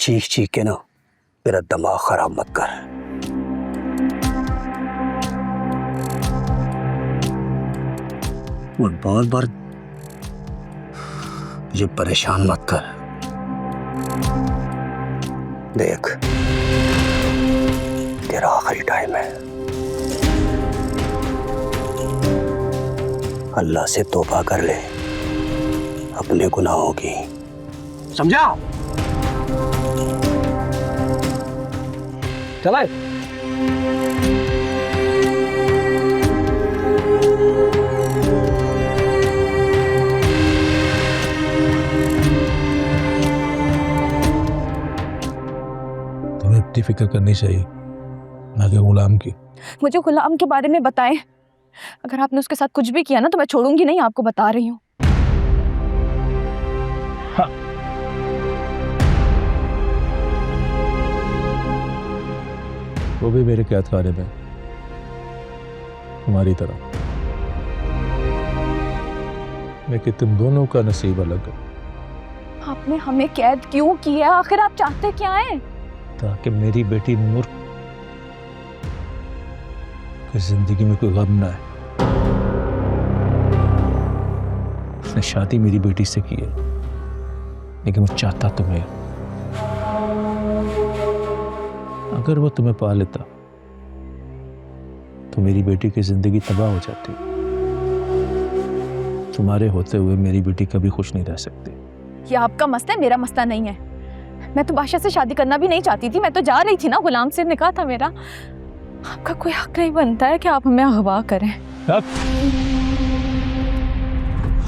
चीख चीख के ना मेरा दिमाग खराब मत कर। और बार बार मुझे परेशान मत कर। देख, तेरा आखिरी टाइम है। अल्लाह से तौबा कर ले अपने गुनाहों की, समझा? चला तुम्हें अपनी फिक्र करनी चाहिए, ना कि गुलाम की। मुझे गुलाम के बारे में बताएं। अगर आपने उसके साथ कुछ भी किया ना तो मैं छोड़ूंगी नहीं, आपको बता रही हूँ। हाँ। वो भी मेरे कैद खाने में, तुम्हारी तरह। लेकिन तुम दोनों का नसीब अलग है। आपने हमें कैद क्यों किया? आखिर आप चाहते क्या हैं? ताकि मेरी बेटी नूर की जिंदगी में कोई गम ना है। उसने शादी मेरी बेटी से की है, लेकिन वो चाहता तुम्हें। अगर वो तुम्हें पा लेता तो मेरी बेटी की जिंदगी तबाह हो जाती। तुम्हारे होते हुए मेरी बेटी कभी खुश नहीं रह सकती। ये आपका मसला है, मेरा मसला नहीं है। मैं तो बादशाह से शादी करना भी नहीं चाहती थी। मैं तो जा रही थी ना, गुलाम से निकाह था मेरा। आपका कोई हक नहीं बनता है कि आप हमें अगवा करें।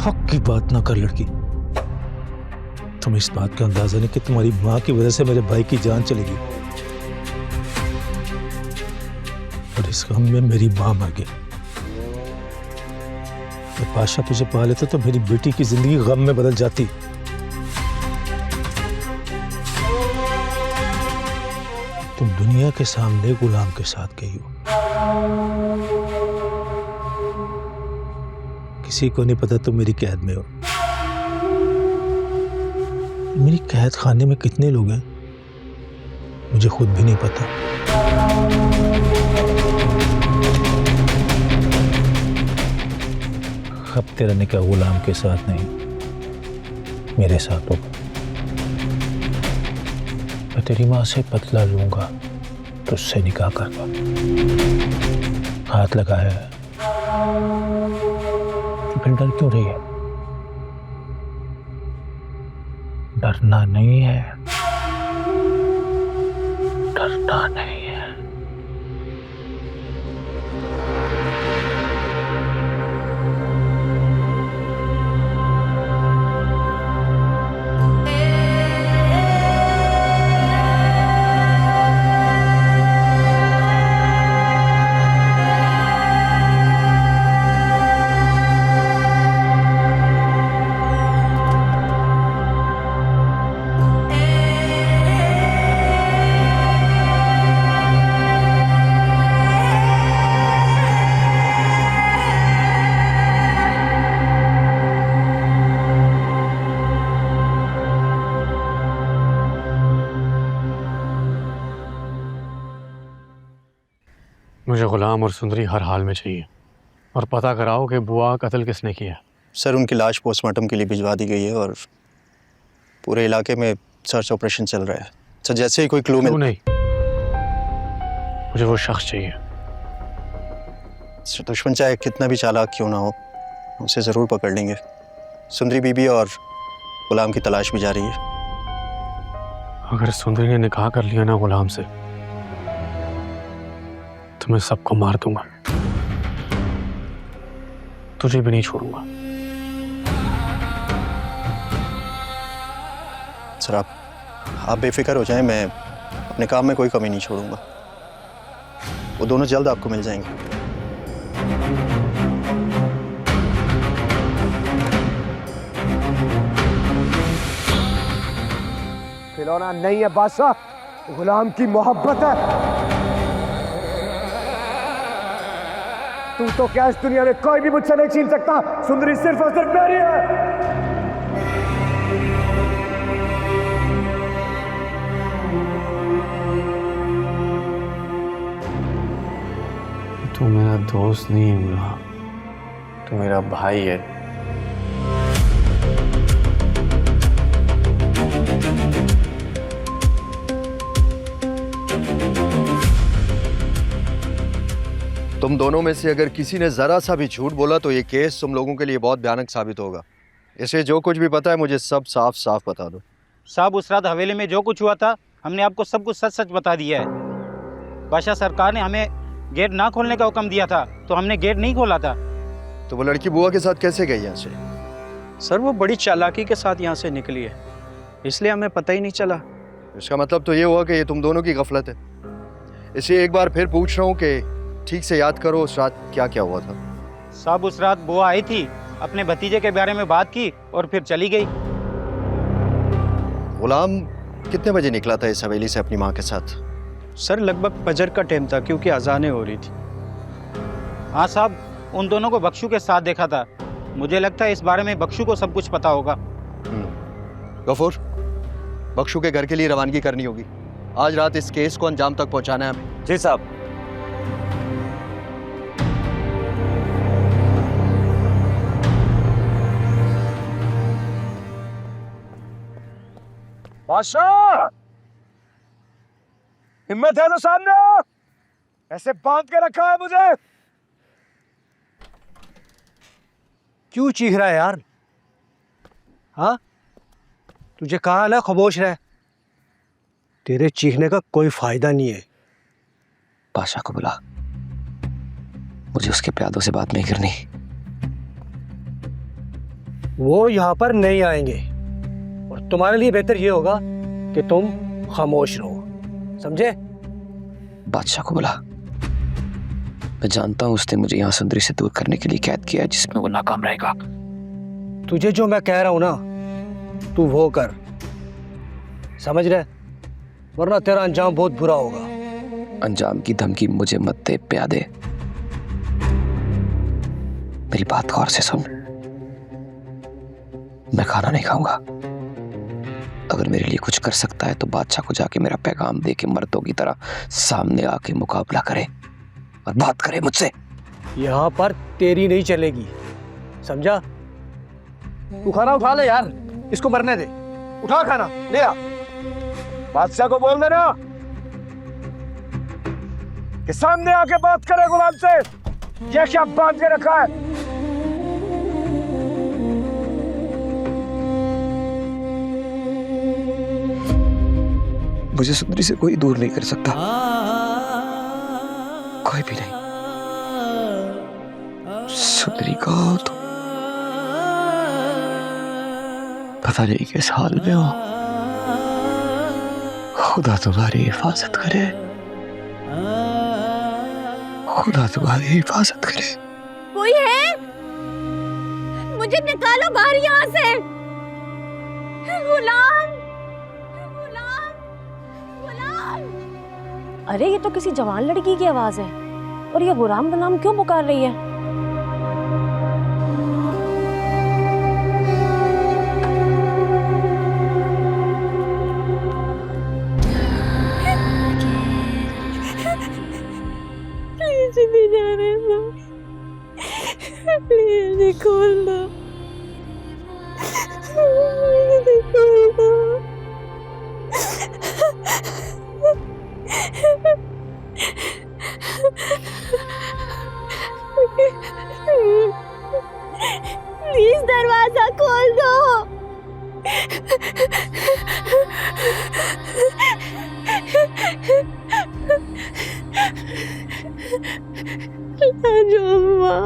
हक की बात ना कर लड़की। तुम इस बात का अंदाजा नहीं कि तुम्हारी माँ की वजह से मेरे भाई की जान चलेगी, और इस गम में मेरी माँ मर गई। तो बादशाह तुझे पा लेता तो मेरी बेटी की जिंदगी गम में बदल जाती। तुम दुनिया के सामने गुलाम के साथ गई हो। किसी को नहीं पता तुम मेरी कैद में हो। मेरी कैद खाने में कितने लोग हैं मुझे खुद भी नहीं पता। अब तेरा निकाह गुलाम के साथ नहीं, मेरे साथ होगा। मैं तेरी माँ से बदला लूंगा, तुझसे निकाह करवा। हाथ लगाया है, फिर डर क्यों रही है? डरना नहीं है, डरना नहीं है। मुझे गुलाम और सुंदरी हर हाल में चाहिए, और पता कराओ कि बुआ का कत्ल किसने किया। सर, उनकी लाश पोस्टमार्टम के लिए भिजवा दी गई है और पूरे इलाके में सर्च ऑपरेशन चल रहा है। सर, जैसे ही कोई क्लू नहीं, मुझे वो शख्स चाहिए। सर, दुश्मन चाहे कितना भी चालाक क्यों ना हो, उसे ज़रूर पकड़ लेंगे। सुंदरी बीबी और गुलाम की तलाश भी जारी है। अगर सुंदरी ने निकाह कर लिया ना गुलाम से, तो मैं सबको मार दूंगा, तुझे भी नहीं छोड़ूंगा। सर, आप बेफिक्र हो जाएं, मैं अपने काम में कोई कमी नहीं छोड़ूंगा। वो दोनों जल्द आपको मिल जाएंगे। खिलौना नहीं है बादशाह, गुलाम की मोहब्बत है। तू तो क्या इस दुनिया में कोई भी मुझसे नहीं छीन सकता। सुंदरी सिर्फ और सिर्फ मेरी है। तू मेरा दोस्त नहीं है गुलाम, तू मेरा भाई है। तुम दोनों में से अगर किसी ने जरा सा भी झूठ बोला तो ये केस तुम लोगों के लिए बहुत भयानक साबित होगा। इसे जो कुछ भी पता है मुझे सब साफ साफ बता दो। साहब, उस रात हवेली में जो कुछ हुआ था हमने आपको सब कुछ सच सच बता दिया है। बादशाह सरकार ने हमें गेट ना खोलने का हुक्म दिया था तो हमने गेट नहीं खोला था। तो वो लड़की बुआ के साथ कैसे गई यहाँ से? सर वो बड़ी चालाकी के साथ यहाँ से निकली है, इसलिए हमें पता ही नहीं चला। इसका मतलब तो ये हुआ कि ये तुम दोनों की गफलत है। इसे एक बार फिर पूछ रहा हूँ कि ठीक से याद करो उस रात क्या क्या हुआ था। साहब, उस रात बुआ आई थी, अपने भतीजे के बारे में बात की और फिर चली गई। गुलाम कितने बजे निकला था इस हवेली से अपनी माँ के साथ? सर लगभग फजर का टाइम था क्योंकि अजानें हो रही थी। हाँ साहब, उन दोनों को बख्शू के साथ देखा था। मुझे लगता है इस बारे में बख्शू को सब कुछ पता होगा। गफूर, बख्शू के घर के लिए रवानगी करनी होगी। आज रात इस केस को अंजाम तक पहुंचाना है हमें। जी साहब। बादशाह, हिम्मत है तो सामने आओ। ऐसे बांध के रखा है मुझे। क्यों चीख रहा है यार? हाँ, तुझे कहा ना खामोश रह। तेरे चीखने का कोई फायदा नहीं है। बादशाह को बुला, मुझे उसके प्यादों से बात नहीं करनी। वो यहाँ पर नहीं आएंगे और तुम्हारे लिए बेहतर ये होगा कि तुम खामोश रहो, समझे? बादशाह को बुला। मैं जानता हूं उसने मुझे यहाँ सुंदरी से दूर करने के लिए कैद किया है, जिसमें वो नाकाम रहेगा। तुझे जो मैं कह रहा हूं ना, तू वो कर, समझ रहे? वरना तेरा अंजाम बहुत बुरा होगा। अंजाम की धमकी मुझे मत दे प्यादे। मेरी बात गौर से सुन। मैं खाना नहीं खाऊंगा। अगर मेरे लिए कुछ कर सकता है तो बादशाह को जाके मेरा पैगाम दे के मर्दों की तरह सामने आके मुकाबला करे और बात करे मुझसे। यहाँ पर तेरी नहीं चलेगी, समझा? तू खाना उठा ले यार, इसको मरने दे। उठा खाना, ले आ। बादशाह को बोल देना कि सामने आके बात करे गुलाम से। ये क्या बांध के रखा है? मुझे सुंदरी से कोई दूर नहीं कर सकता, कोई भी नहीं। सुंदरी का तो पता नहीं किस हाल में हो। खुदा तुम्हारी हिफाजत करे, खुदा तुम्हारी हिफाजत करे। कोई है? मुझे निकालो बाहर यहाँ से। गुलाम, गुलाम, गुलाम। अरे ये तो किसी जवान लड़की की आवाज है और ये गुलाम गुलाम क्यों पुकार रही है? प्लीज जाने दो, प्लीज खोल दो, खोल दो। प्लीज दरवाजा खोल दो। जो अम्मा,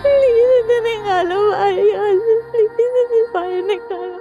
प्लीज इसे निकालो बाहर, यहाँ से प्लीज इसे बाहर निकालो।